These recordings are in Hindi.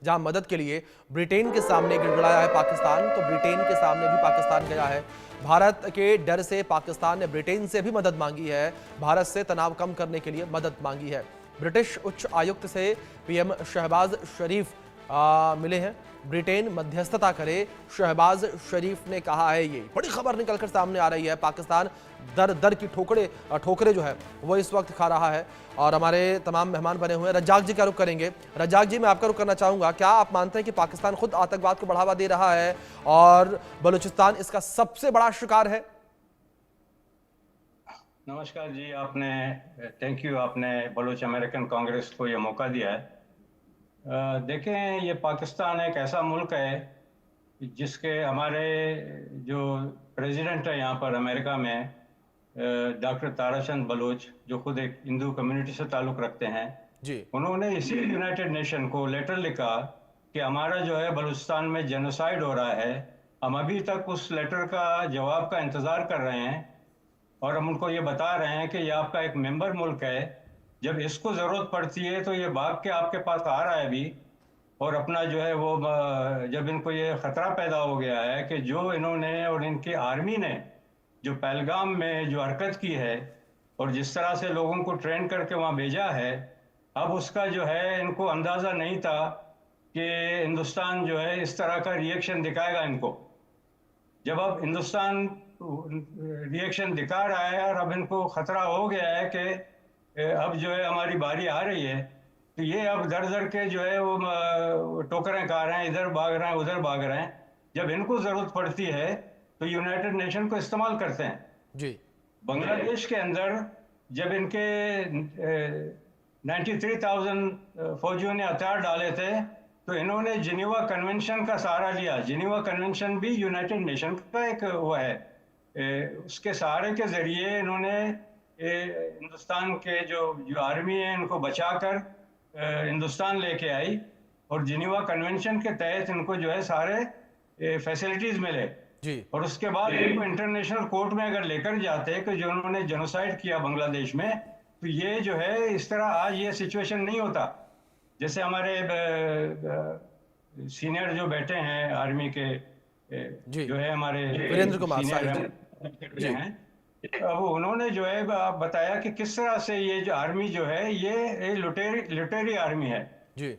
जहां मदद के लिए ब्रिटेन के सामने गिड़गिड़ाया है पाकिस्तान, तो ब्रिटेन के सामने भी पाकिस्तान गया है। भारत के डर से पाकिस्तान ने ब्रिटेन से भी मदद मांगी है, भारत से तनाव कम करने के लिए मदद मांगी है। ब्रिटिश उच्च आयुक्त से पीएम शहबाज शरीफ मिले हैं। ब्रिटेन मध्यस्थता करे, शहबाज शरीफ ने कहा है। ये बड़ी खबर निकलकर सामने आ रही है। पाकिस्तान दर दर की ठोकरे जो है वो इस वक्त खा रहा है। और हमारे तमाम मेहमान बने हुए हैं। रज्जाक जी का रुख करेंगे। रज्जाक जी, मैं आपका रुख करना चाहूंगा, क्या आप मानते हैं कि पाकिस्तान खुद आतंकवाद को बढ़ावा दे रहा है और बलूचिस्तान इसका सबसे बड़ा शिकार है? नमस्कार जी। आपने थैंक यू, आपने बलूच अमेरिकन कांग्रेस को ये मौका दिया है। देखें, ये पाकिस्तान एक ऐसा मुल्क है जिसके हमारे जो प्रेसिडेंट है यहाँ पर अमेरिका में, डॉक्टर ताराचंद बलूच, जो खुद एक हिंदू कम्युनिटी से ताल्लुक़ रखते हैं, जी। उन्होंने इसी यूनाइटेड नेशन को लेटर लिखा कि हमारा जो है बलूचिस्तान में जेनोसाइड हो रहा है। हम अभी तक उस लेटर का जवाब का इंतज़ार कर रहे हैं और हम उनको ये बता रहे हैं कि ये आपका एक मेंबर मुल्क है, जब इसको ज़रूरत पड़ती है तो ये भाग के आपके पास आ रहा है अभी। और अपना जो है वो जब इनको ये ख़तरा पैदा हो गया है कि जो इन्होंने और इनकी आर्मी ने जो पहलगाम में जो हरकत की है और जिस तरह से लोगों को ट्रेन करके वहाँ भेजा है, अब उसका जो है इनको अंदाज़ा नहीं था कि हिंदुस्तान जो है इस तरह का रिएक्शन दिखाएगा इनको। जब अब हिंदुस्तान रिएक्शन दिखा रहा है और अब इनको खतरा हो गया है कि अब जो है हमारी बारी आ रही है, तो ये अब दर दर के जो है वो टोकरें खा रहे हैं, इधर भाग रहे हैं, उधर भाग रहे हैं। जब इनको जरूरत पड़ती है तो यूनाइटेड नेशन को इस्तेमाल करते हैं। जी। बांग्लादेश के अंदर जब इनके 93,000 फौजियों ने हथियार डाले थे, तो इन्होंने जिनेवा कन्वेंशन का सहारा लिया। जिनेवा कन्वेंशन भी यूनाइटेड नेशन का एक वो है। उसके सहारे के जरिए इन्होंने हिंदुस्तान के जो आर्मी है इनको बचाकर हिंदुस्तान लेके आई और जिनेवा कन्वेंशन के तहत इनको जो है सारे फैसिलिटीज मिले। जी। और उसके बाद इनको इंटरनेशनल कोर्ट में अगर लेकर जाते कि जो उन्होंने जेनोसाइड किया बांग्लादेश में, तो ये जो है इस तरह आज ये सिचुएशन नहीं होता। जैसे हमारे सीनियर जो बैठे हैं आर्मी के, जी। जो है हमारे वीरेंद्र कुमार सीनियर शाही जी। हैं, अब उन्होंने जो है बताया कि किस तरह से ये जो आर्मी जो है ये लुटेरी आर्मी है। जी।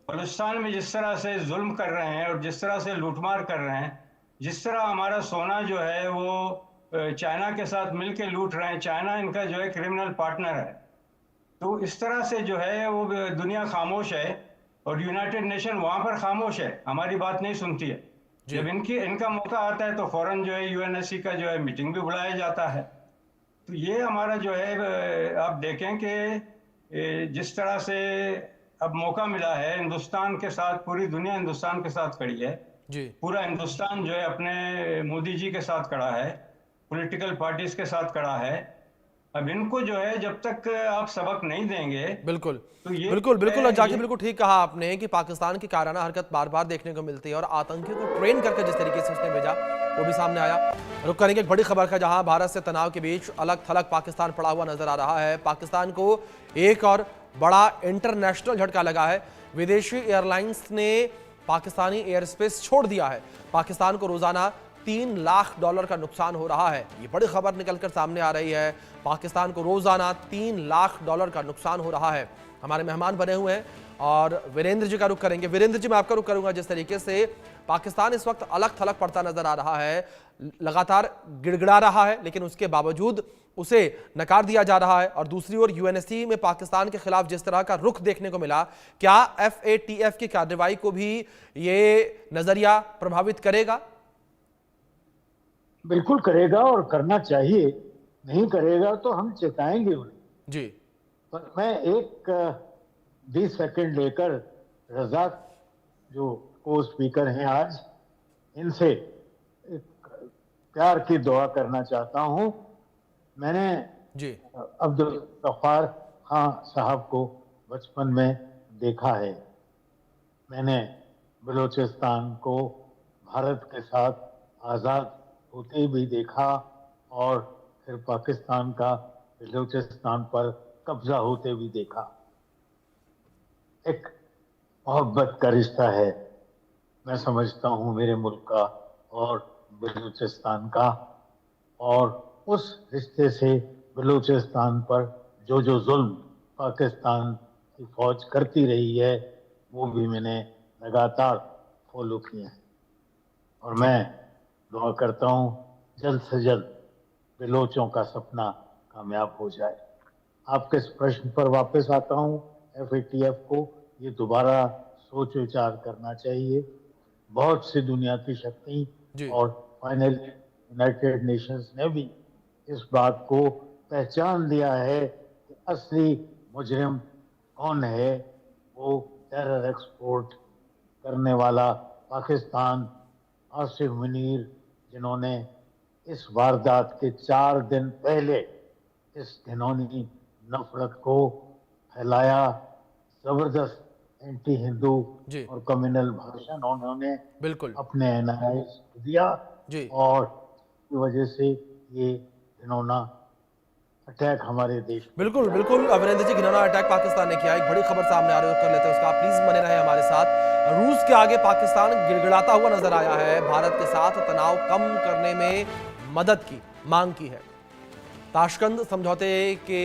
बलूचिस्तान में जिस तरह से जुल्म कर रहे हैं और जिस तरह से लूटमार कर रहे हैं, जिस तरह हमारा सोना जो है वो चाइना के साथ मिलकर लूट रहे हैं, चाइना इनका जो है क्रिमिनल पार्टनर है। तो इस तरह से जो है वो दुनिया खामोश है और यूनाइटेड नेशन वहां पर खामोश है, हमारी बात नहीं सुनती है। जी। जब इनका मौका आता है तो फौरन जो है यूएनएससी का जो है मीटिंग भी बुलाया जाता है। तो ये हमारा जो है आप देखें कि जिस तरह से अब मौका मिला है, हिंदुस्तान के साथ पूरी दुनिया हिंदुस्तान के साथ खड़ी है। जी। पूरा हिंदुस्तान जो है अपने मोदी जी के साथ खड़ा है, पॉलिटिकल पार्टीज के साथ खड़ा है। अब इनको जो है जब तक आप सबक नहीं देंगे बिल्कुल तो ये बिल्कुल जो बिल्कुल है जाकिर, ये बिल्कुल ठीक कहा आपने कि पाकिस्तान की काराना हरकत बार बार देखने को मिलती है और आतंकियों को ट्रेन करके जिस तरीके से उसने भेजा वो भी सामने आया। रुक करेंगे एक बड़ी खबर का, जहां भारत से तनाव के बीच अलग थलग पाकिस्तान पड़ा हुआ नजर आ रहा है। पाकिस्तान को एक और बड़ा इंटरनेशनल झटका लगा है। विदेशी एयरलाइंस ने पाकिस्तानी एयर स्पेस छोड़ दिया है। पाकिस्तान को रोजाना $3 लाख का नुकसान हो रहा है। ये बड़ी खबर निकलकर सामने आ रही है। पाकिस्तान को रोजाना $3 लाख का नुकसान हो रहा है। हमारे मेहमान बने हुए हैं और वीरेंद्र जी का रुख करेंगे। वीरेंद्र जी, मैं आपका रुख करूंगा। जिस तरीके से पाकिस्तान इस वक्त अलग थलग पड़ता नजर आ रहा है, लगातार गिड़गिड़ा रहा है, लेकिन उसके बावजूद उसे नकार दिया जा रहा है। और दूसरी ओर यूएनएससी में पाकिस्तान के खिलाफ जिस तरह का रुख देखने को मिला, क्या FATF की कार्रवाई को भी ये नजरिया प्रभावित करेगा? बिल्कुल करेगा और करना चाहिए। नहीं करेगा तो हम चेताएंगे उन्हें। जी। पर मैं एक 20 सेकंड लेकर रजाक जो को स्पीकर हैं आज, इनसे एक प्यार की दुआ करना चाहता हूं। मैंने जी। अब्दुल गफ्फार खां साहब को बचपन में देखा है। मैंने बलूचिस्तान को भारत के साथ आज़ाद होते भी देखा और फिर पाकिस्तान का बलूचिस्तान पर कब्जा होते भी देखा। एक मोहब्बत का रिश्ता है। मैं समझता हूँ मेरे मुल्क का और बलूचिस्तान का, और उस रिश्ते से बलूचिस्तान पर जो जो जुल्म पाकिस्तान की फौज करती रही है वो भी मैंने लगातार फॉलो किए हैं। और जी मैं दुआ करता हूँ जल्द से जल्द बलोचों का सपना कामयाब हो जाए। आपके इस प्रश्न पर वापस आता हूँ। FATF को ये दोबारा सोच विचार करना चाहिए। बहुत सी दुनिया की शक्ति जी और फाइनली यूनाइटेड नेशंस ने भी इस बात को पहचान लिया है कि असली मुजरिम कौन है। वो टेरर एक्सपोर्ट करने वाला पाकिस्तान, आसिफ मुनीर, जिन्होंने इस वारदात के 4 दिन पहले इस घिनौनी नफरत को फैलाया, जबरदस्त एंटी हिंदू जी और कम्युनल भाषण उन्होंने बिल्कुल अपने NIS को दिया, जी और की वजह से ये घिनौना अटैक हमारे देश पर बिल्कुल किया। बिल्कुल अविनेंद्र जी, घिनौना अटैक पाकिस्तान ने किया, एक बड़ी खबर सामने आ रही है, कर लेते हैं उसका। प्लीज बने रहे हमारे साथ। रूस के आगे पाकिस्तान गिड़गिड़ाता हुआ नजर आया है, भारत के साथ तनाव कम करने में मदद की मांग की है, ताशकंद समझौते के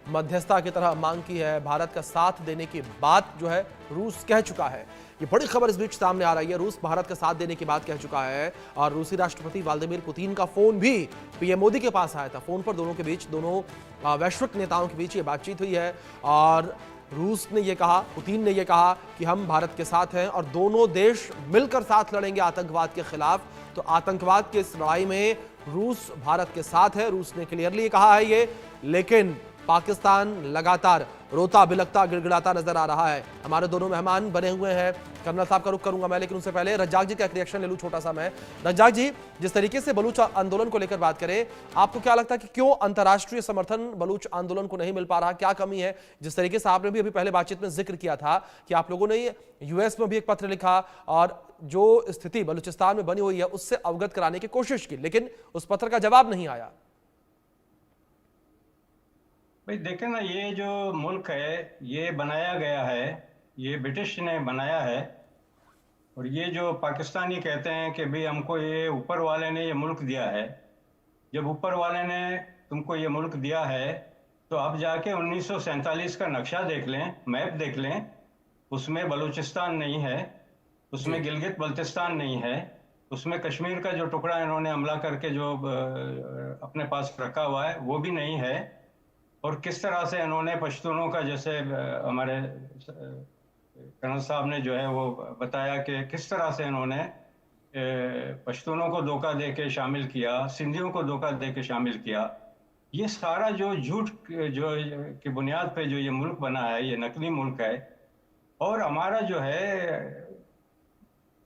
मध्यस्थता की तरह मांग की है, भारत का साथ देने की बात जो है रूस कह चुका है। ये बड़ी खबर इस बीच सामने आ रही है, रूस भारत का साथ देने की बात कह चुका है, और रूसी राष्ट्रपति व्लादिमीर पुतिन का फोन भी PM मोदी के पास आया था। फोन पर दोनों के बीच, दोनों वैश्विक नेताओं के बीच ये बातचीत हुई है, और रूस ने ये कहा, पुतिन ने ये कहा कि हम भारत के साथ हैं और दोनों देश मिलकर साथ लड़ेंगे आतंकवाद के खिलाफ। तो आतंकवाद की इस लड़ाई में रूस भारत के साथ है, रूस ने क्लियरली कहा है ये। लेकिन पाकिस्तान लगातार रोता बिलखता गिड़गिड़ाता नजर आ रहा है। हमारे दोनों मेहमान बने हुए हैं, कर्नल साहब का रुख करूंगा मैं, लेकिन उससे पहले रज्जाक जी का एक रिएक्शन ले लूं छोटा सा मैं। रज्जाक जी, जिस तरीके से बलूच आंदोलन को लेकर बात करें, आपको क्या लगता है कि क्यों अंतर्राष्ट्रीय समर्थन बलूच आंदोलन को नहीं मिल पा रहा, क्या कमी है? जिस तरीके से आपने भी अभी पहले बातचीत में जिक्र किया था कि आप लोगों ने US में भी एक पत्र लिखा और जो स्थिति बलूचिस्तान में बनी हुई है उससे अवगत कराने की कोशिश की, लेकिन उस पत्र का जवाब नहीं आया। भाई देखे ना, ये जो मुल्क है ये बनाया गया है, ये ब्रिटिश ने बनाया है। और ये जो पाकिस्तानी कहते हैं कि भाई हमको ये ऊपर वाले ने ये मुल्क दिया है। जब ऊपर वाले ने तुमको ये मुल्क दिया है तो आप जाके 1947 का नक्शा देख लें, मैप देख लें, उसमें बलूचिस्तान नहीं है, उसमें गिलगित बल्तिस्तान नहीं है, उसमें कश्मीर का जो टुकड़ा इन्होंने हमला करके जो अपने पास रखा हुआ है वो भी नहीं है। और किस तरह से इन्होंने पश्तूनों का, जैसे हमारे कर्नल साहब ने जो है वो बताया कि किस तरह से इन्होंने पश्तूनों को धोखा दे के शामिल किया, सिंधियों को धोखा दे के शामिल किया। ये सारा जो झूठ जो की बुनियाद पे जो ये मुल्क बना है, ये नकली मुल्क है। और हमारा जो है,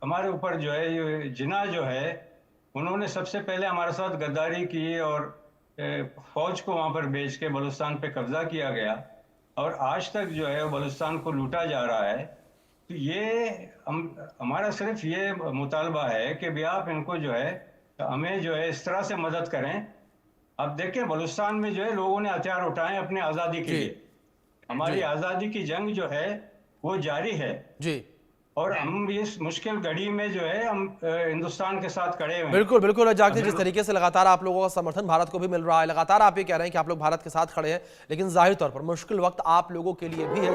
हमारे ऊपर जो है ये जिना जो है, उन्होंने सबसे पहले हमारे साथ गद्दारी की और फौज को वहां पर भेज के बलूचिस्तान पे कब्जा किया गया, और आज तक जो है बलूचिस्तान को लूटा जा रहा है। तो ये हमारा सिर्फ ये मुतालबा है कि भी आप इनको जो है, हमें जो है इस तरह से मदद करें। अब देखें बलूचिस्तान में जो है लोगों ने हथियार उठाए अपनी आज़ादी के लिए। हमारी आज़ादी की जंग जो है वो जारी है जी, और हम इस मुश्किल घड़ी में जो है हम हिंदुस्तान के साथ खड़े हुए हैं। बिल्कुल बिल्कुल रज्जाक जी, जिस तरीके से लगातार आप लोगों का समर्थन भारत को भी मिल रहा है, लगातार आप ये कह रहे हैं कि आप लोग भारत के साथ खड़े हैं, लेकिन जाहिर तौर पर मुश्किल वक्त आप लोगों के लिए भी है।